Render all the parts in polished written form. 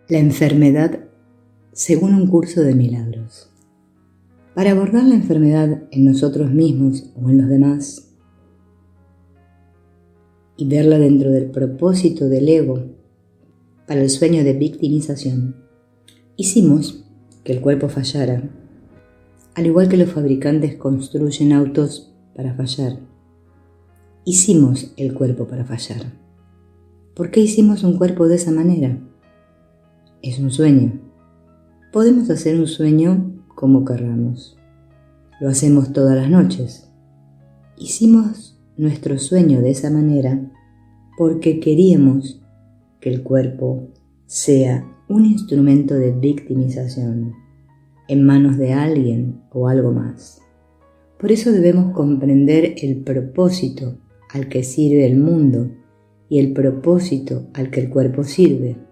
La enfermedad según un curso de milagros. Para abordar la enfermedad en nosotros mismos o en los demás y verla dentro del propósito del ego para el sueño de victimización, hicimos que el cuerpo fallara, al igual que los fabricantes construyen autos para fallar. Hicimos el cuerpo para fallar. ¿Por qué hicimos un cuerpo de esa manera? Es un sueño. Podemos hacer un sueño como querramos. Lo hacemos todas las noches. Hicimos nuestro sueño de esa manera porque queríamos que el cuerpo sea un instrumento de victimización en manos de alguien o algo más. Por eso debemos comprender el propósito al que sirve el mundo y el propósito al que el cuerpo sirve.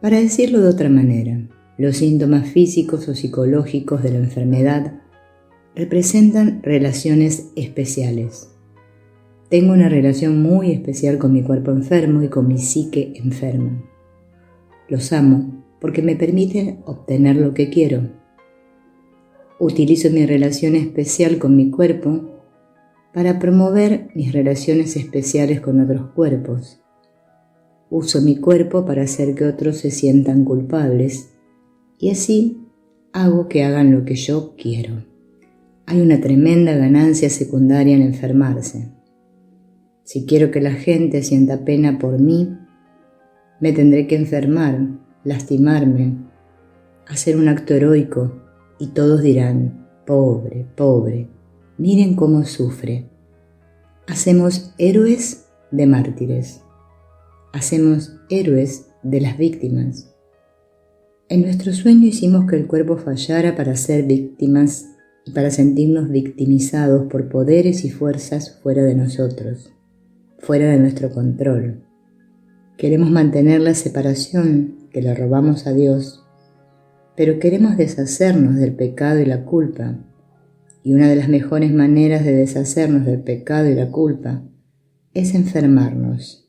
Para decirlo de otra manera, los síntomas físicos o psicológicos de la enfermedad representan relaciones especiales. Tengo una relación muy especial con mi cuerpo enfermo y con mi psique enferma. Los amo porque me permiten obtener lo que quiero. Utilizo mi relación especial con mi cuerpo para promover mis relaciones especiales con otros cuerpos. Uso mi cuerpo para hacer que otros se sientan culpables y así hago que hagan lo que yo quiero. Hay una tremenda ganancia secundaria en enfermarse. Si quiero que la gente sienta pena por mí, me tendré que enfermar, lastimarme, hacer un acto heroico y todos dirán, pobre, pobre, miren cómo sufre. Hacemos héroes de mártires. Hacemos héroes de las víctimas. En nuestro sueño hicimos que el cuerpo fallara para ser víctimas y para sentirnos victimizados por poderes y fuerzas fuera de nosotros, fuera de nuestro control. Queremos mantener la separación que le robamos a Dios, pero queremos deshacernos del pecado y la culpa. Y una de las mejores maneras de deshacernos del pecado y la culpa es enfermarnos.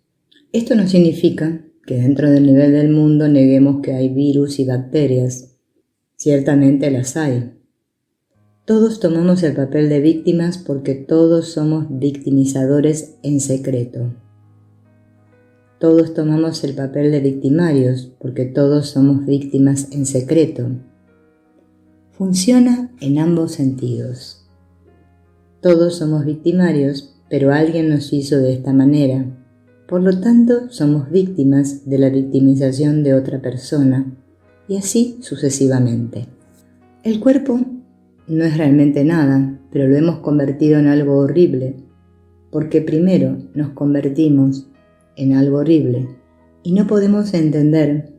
Esto no significa que dentro del nivel del mundo neguemos que hay virus y bacterias. Ciertamente las hay. Todos tomamos el papel de víctimas porque todos somos victimizadores en secreto. Todos tomamos el papel de victimarios porque todos somos víctimas en secreto. Funciona en ambos sentidos. Todos somos victimarios, pero alguien nos hizo de esta manera. Por lo tanto, somos víctimas de la victimización de otra persona, y así sucesivamente. El cuerpo no es realmente nada, pero lo hemos convertido en algo horrible, porque primero nos convertimos en algo horrible, y no podemos entender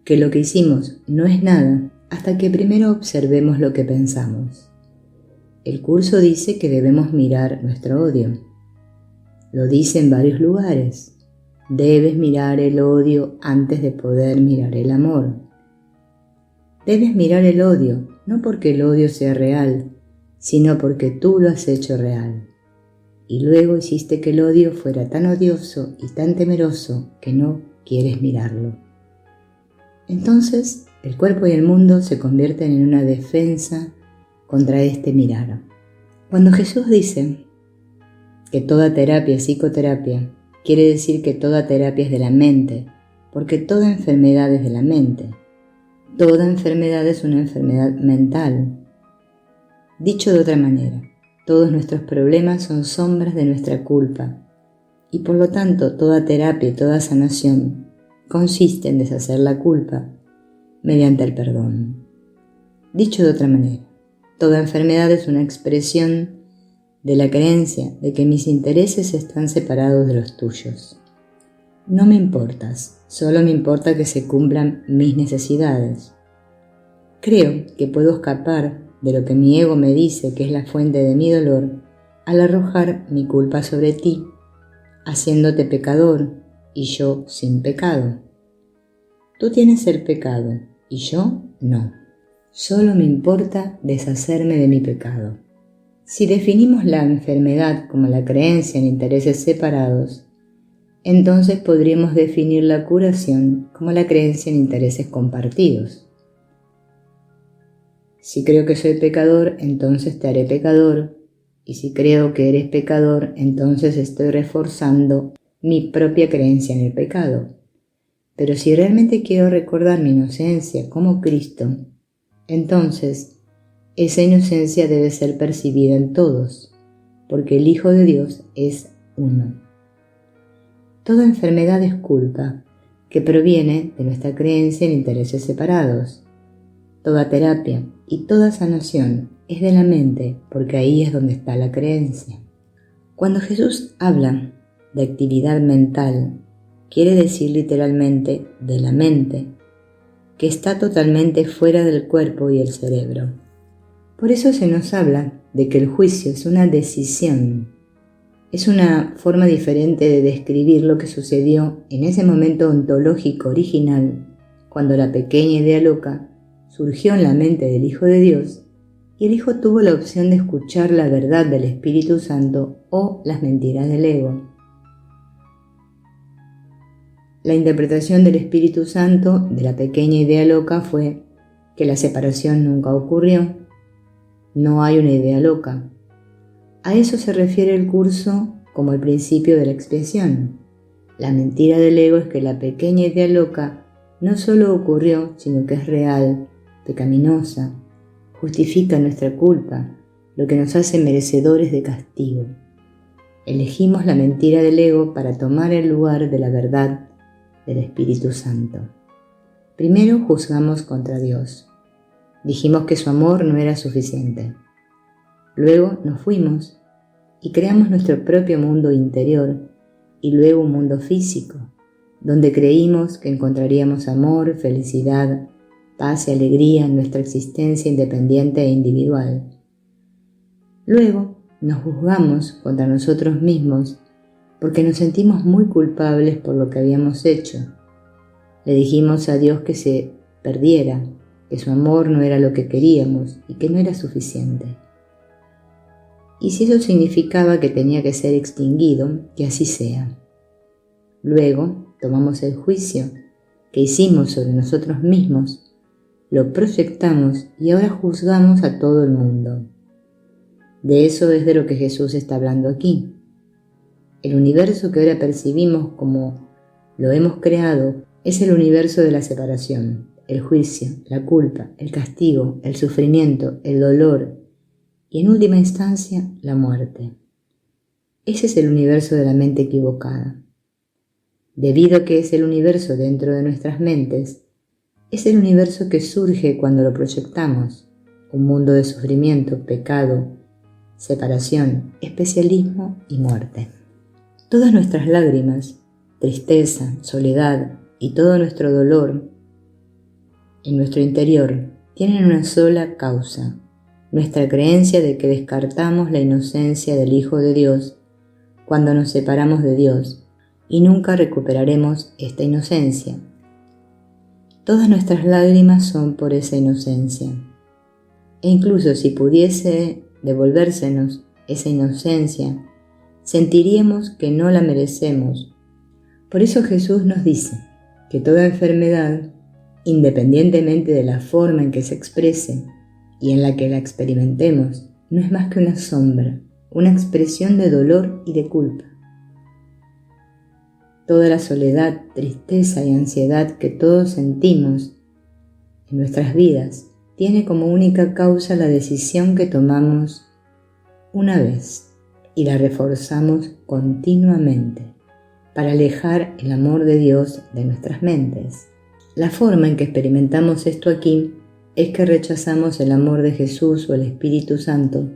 que lo que hicimos no es nada hasta que primero observemos lo que pensamos. El curso dice que debemos mirar nuestro odio. Lo dice en varios lugares. Debes mirar el odio antes de poder mirar el amor. Debes mirar el odio, no porque el odio sea real, sino porque tú lo has hecho real. Y luego hiciste que el odio fuera tan odioso y tan temeroso que no quieres mirarlo. Entonces, el cuerpo y el mundo se convierten en una defensa contra este mirar. Cuando Jesús dice que toda terapia es psicoterapia, quiere decir que toda terapia es de la mente, porque toda enfermedad es de la mente. Toda enfermedad es una enfermedad mental. Dicho de otra manera, todos nuestros problemas son sombras de nuestra culpa, y por lo tanto toda terapia y toda sanación consiste en deshacer la culpa mediante el perdón. Dicho de otra manera, toda enfermedad es una expresión de la creencia de que mis intereses están separados de los tuyos. No me importas, solo me importa que se cumplan mis necesidades. Creo que puedo escapar de lo que mi ego me dice que es la fuente de mi dolor al arrojar mi culpa sobre ti, haciéndote pecador y yo sin pecado. Tú tienes el pecado y yo no. Solo me importa deshacerme de mi pecado. Si definimos la enfermedad como la creencia en intereses separados, entonces podríamos definir la curación como la creencia en intereses compartidos. Si creo que soy pecador, entonces te haré pecador, y si creo que eres pecador, entonces estoy reforzando mi propia creencia en el pecado. Pero si realmente quiero recordar mi inocencia como Cristo, entonces esa inocencia debe ser percibida en todos, porque el Hijo de Dios es uno. Toda enfermedad es culpa, que proviene de nuestra creencia en intereses separados. Toda terapia y toda sanación es de la mente, porque ahí es donde está la creencia. Cuando Jesús habla de actividad mental, quiere decir literalmente de la mente, que está totalmente fuera del cuerpo y el cerebro. Por eso se nos habla de que el juicio es una decisión. Es una forma diferente de describir lo que sucedió en ese momento ontológico original, cuando la pequeña idea loca surgió en la mente del Hijo de Dios y el Hijo tuvo la opción de escuchar la verdad del Espíritu Santo o las mentiras del ego. La interpretación del Espíritu Santo de la pequeña idea loca fue que la separación nunca ocurrió. No hay una idea loca. A eso se refiere el curso como el principio de la expiación. La mentira del ego es que la pequeña idea loca no solo ocurrió, sino que es real, pecaminosa, justifica nuestra culpa, lo que nos hace merecedores de castigo. Elegimos la mentira del ego para tomar el lugar de la verdad del Espíritu Santo. Primero juzgamos contra Dios. Dijimos que su amor no era suficiente. Luego nos fuimos y creamos nuestro propio mundo interior y luego un mundo físico, donde creímos que encontraríamos amor, felicidad, paz y alegría en nuestra existencia independiente e individual. Luego nos juzgamos contra nosotros mismos porque nos sentimos muy culpables por lo que habíamos hecho. Le dijimos a Dios que se perdiera, que su amor no era lo que queríamos y que no era suficiente. Y si eso significaba que tenía que ser extinguido, que así sea. Luego tomamos el juicio que hicimos sobre nosotros mismos, lo proyectamos y ahora juzgamos a todo el mundo. De eso es de lo que Jesús está hablando aquí. El universo que ahora percibimos como lo hemos creado es el universo de la separación, el juicio, la culpa, el castigo, el sufrimiento, el dolor y en última instancia la muerte. Ese es el universo de la mente equivocada. Debido a que es el universo dentro de nuestras mentes, es el universo que surge cuando lo proyectamos, un mundo de sufrimiento, pecado, separación, especialismo y muerte. Todas nuestras lágrimas, tristeza, soledad y todo nuestro dolor en nuestro interior tienen una sola causa, nuestra creencia de que descartamos la inocencia del Hijo de Dios cuando nos separamos de Dios y nunca recuperaremos esta inocencia. Todas nuestras lágrimas son por esa inocencia. E incluso si pudiese devolvérsenos esa inocencia, sentiríamos que no la merecemos. Por eso Jesús nos dice que toda enfermedad, independientemente de la forma en que se exprese y en la que la experimentemos, no es más que una sombra, una expresión de dolor y de culpa. Toda la soledad, tristeza y ansiedad que todos sentimos en nuestras vidas tiene como única causa la decisión que tomamos una vez y la reforzamos continuamente para alejar el amor de Dios de nuestras mentes. La forma en que experimentamos esto aquí es que rechazamos el amor de Jesús o el Espíritu Santo,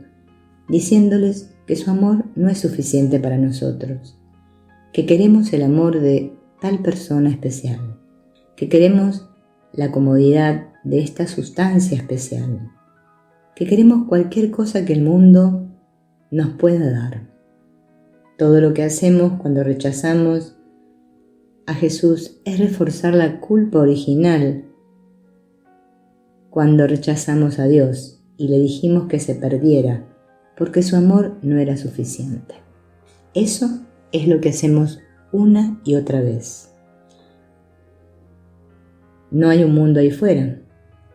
diciéndoles que su amor no es suficiente para nosotros, que queremos el amor de tal persona especial, que queremos la comodidad de esta sustancia especial, que queremos cualquier cosa que el mundo nos pueda dar. Todo lo que hacemos cuando rechazamos a Jesús es reforzar la culpa original cuando rechazamos a Dios y le dijimos que se perdiera porque su amor no era suficiente. Eso es lo que hacemos una y otra vez. No hay un mundo ahí fuera,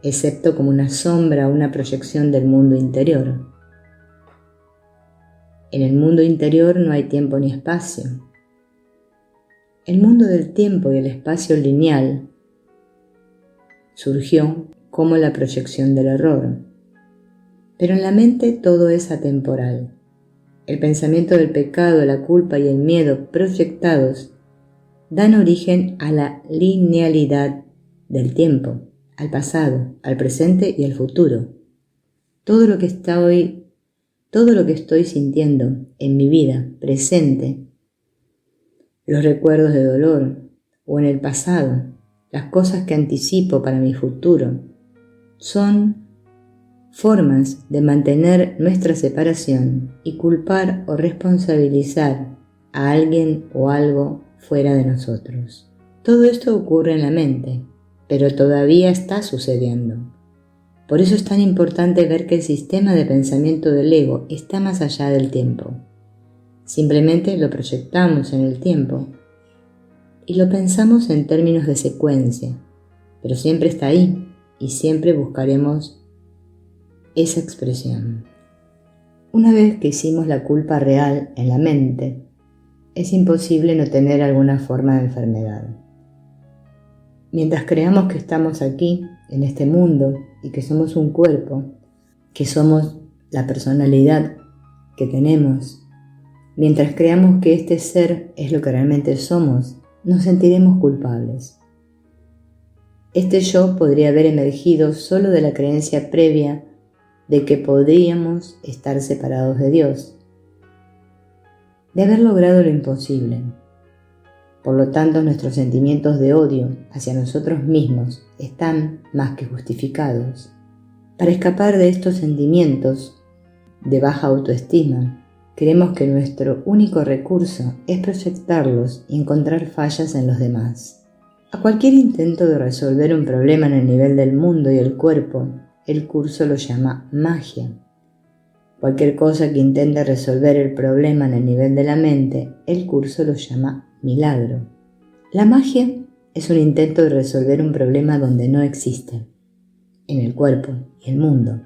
excepto como una sombra o una proyección del mundo interior. En el mundo interior no hay tiempo ni espacio. El mundo del tiempo y el espacio lineal surgió como la proyección del error. Pero en la mente todo es atemporal. El pensamiento del pecado, la culpa y el miedo proyectados dan origen a la linealidad del tiempo, al pasado, al presente y al futuro. Todo lo que estoy sintiendo en mi vida presente, los recuerdos de dolor o en el pasado, las cosas que anticipo para mi futuro, son formas de mantener nuestra separación y culpar o responsabilizar a alguien o algo fuera de nosotros. Todo esto ocurre en la mente, pero todavía está sucediendo. Por eso es tan importante ver que el sistema de pensamiento del ego está más allá del tiempo. Simplemente lo proyectamos en el tiempo y lo pensamos en términos de secuencia, pero siempre está ahí y siempre buscaremos esa expresión. Una vez que hicimos la culpa real en la mente, es imposible no tener alguna forma de enfermedad. Mientras creamos que estamos aquí, en este mundo, y que somos un cuerpo, que somos la personalidad que tenemos, mientras creamos que este ser es lo que realmente somos, nos sentiremos culpables. Este yo podría haber emergido solo de la creencia previa de que podríamos estar separados de Dios, de haber logrado lo imposible. Por lo tanto, nuestros sentimientos de odio hacia nosotros mismos están más que justificados. Para escapar de estos sentimientos de baja autoestima, creemos que nuestro único recurso es proyectarlos y encontrar fallas en los demás. A cualquier intento de resolver un problema en el nivel del mundo y el cuerpo, el curso lo llama magia. Cualquier cosa que intente resolver el problema en el nivel de la mente, el curso lo llama milagro. La magia es un intento de resolver un problema donde no existe, en el cuerpo y el mundo,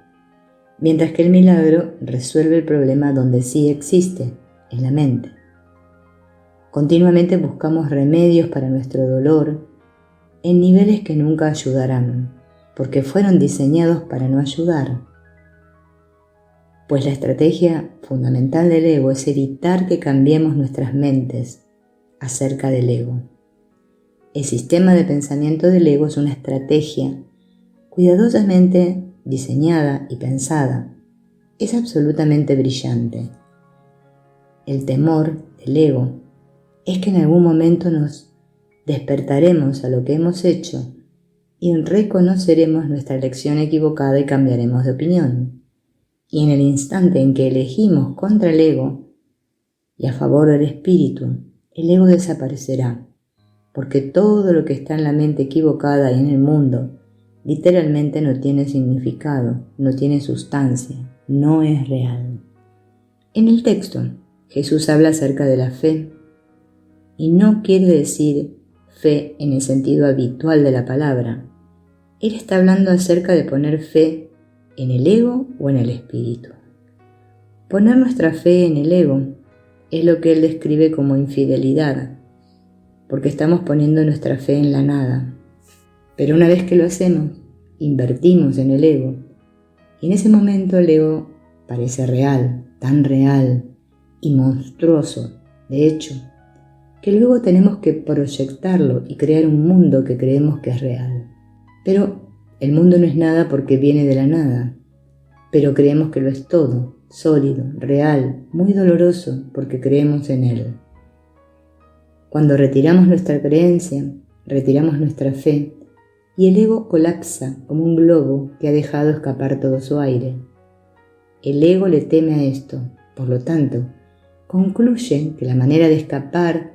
mientras que el milagro resuelve el problema donde sí existe, en la mente. Continuamente buscamos remedios para nuestro dolor en niveles que nunca ayudarán, porque fueron diseñados para no ayudar. Pues la estrategia fundamental del ego es evitar que cambiemos nuestras mentes acerca del ego. El sistema de pensamiento del ego es una estrategia cuidadosamente diseñada y pensada. Es absolutamente brillante. El temor del ego es que en algún momento nos despertaremos a lo que hemos hecho y reconoceremos nuestra elección equivocada y cambiaremos de opinión. Y en el instante en que elegimos contra el ego y a favor del espíritu, el ego desaparecerá, porque todo lo que está en la mente equivocada y en el mundo literalmente no tiene significado, no tiene sustancia, no es real. En el texto, Jesús habla acerca de la fe, y no quiere decir fe en el sentido habitual de la palabra. Él está hablando acerca de poner fe en el ego o en el espíritu. Poner nuestra fe en el ego es lo que él describe como infidelidad, porque estamos poniendo nuestra fe en la nada. Pero una vez que lo hacemos, invertimos en el ego, y en ese momento el ego parece real, tan real y monstruoso, de hecho, que luego tenemos que proyectarlo y crear un mundo que creemos que es real. Pero el mundo no es nada porque viene de la nada, pero creemos que lo es todo, sólido, real, muy doloroso porque creemos en él. Cuando retiramos nuestra creencia, retiramos nuestra fe, y el ego colapsa como un globo que ha dejado escapar todo su aire. El ego le teme a esto, por lo tanto, concluye que la manera de escapar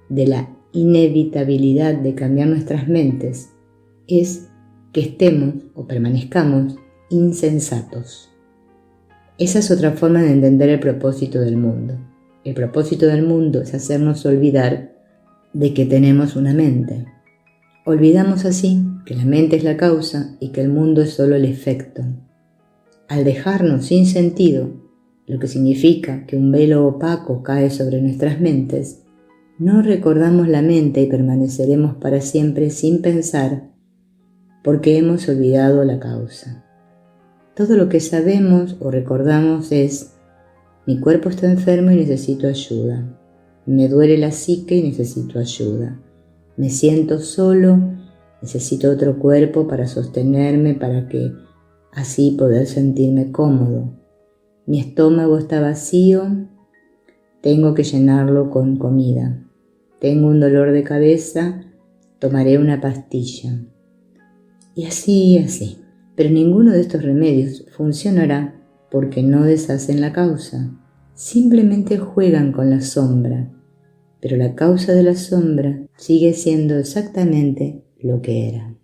de la inevitabilidad de cambiar nuestras mentes es que estemos o permanezcamos insensatos. Esa es otra forma de entender el propósito del mundo. El propósito del mundo es hacernos olvidar de que tenemos una mente. Olvidamos así que la mente es la causa y que el mundo es solo el efecto. Al dejarnos sin sentido, lo que significa que un velo opaco cae sobre nuestras mentes, no recordamos la mente y permaneceremos para siempre sin pensar porque hemos olvidado la causa. Todo lo que sabemos o recordamos es: mi cuerpo está enfermo y necesito ayuda. Me duele la psique y necesito ayuda. Me siento solo, necesito otro cuerpo para sostenerme para que así poder sentirme cómodo. Mi estómago está vacío, tengo que llenarlo con comida. Tengo un dolor de cabeza, tomaré una pastilla. Y así. Pero ninguno de estos remedios funcionará porque no deshacen la causa. Simplemente juegan con la sombra, pero la causa de la sombra sigue siendo exactamente lo que era.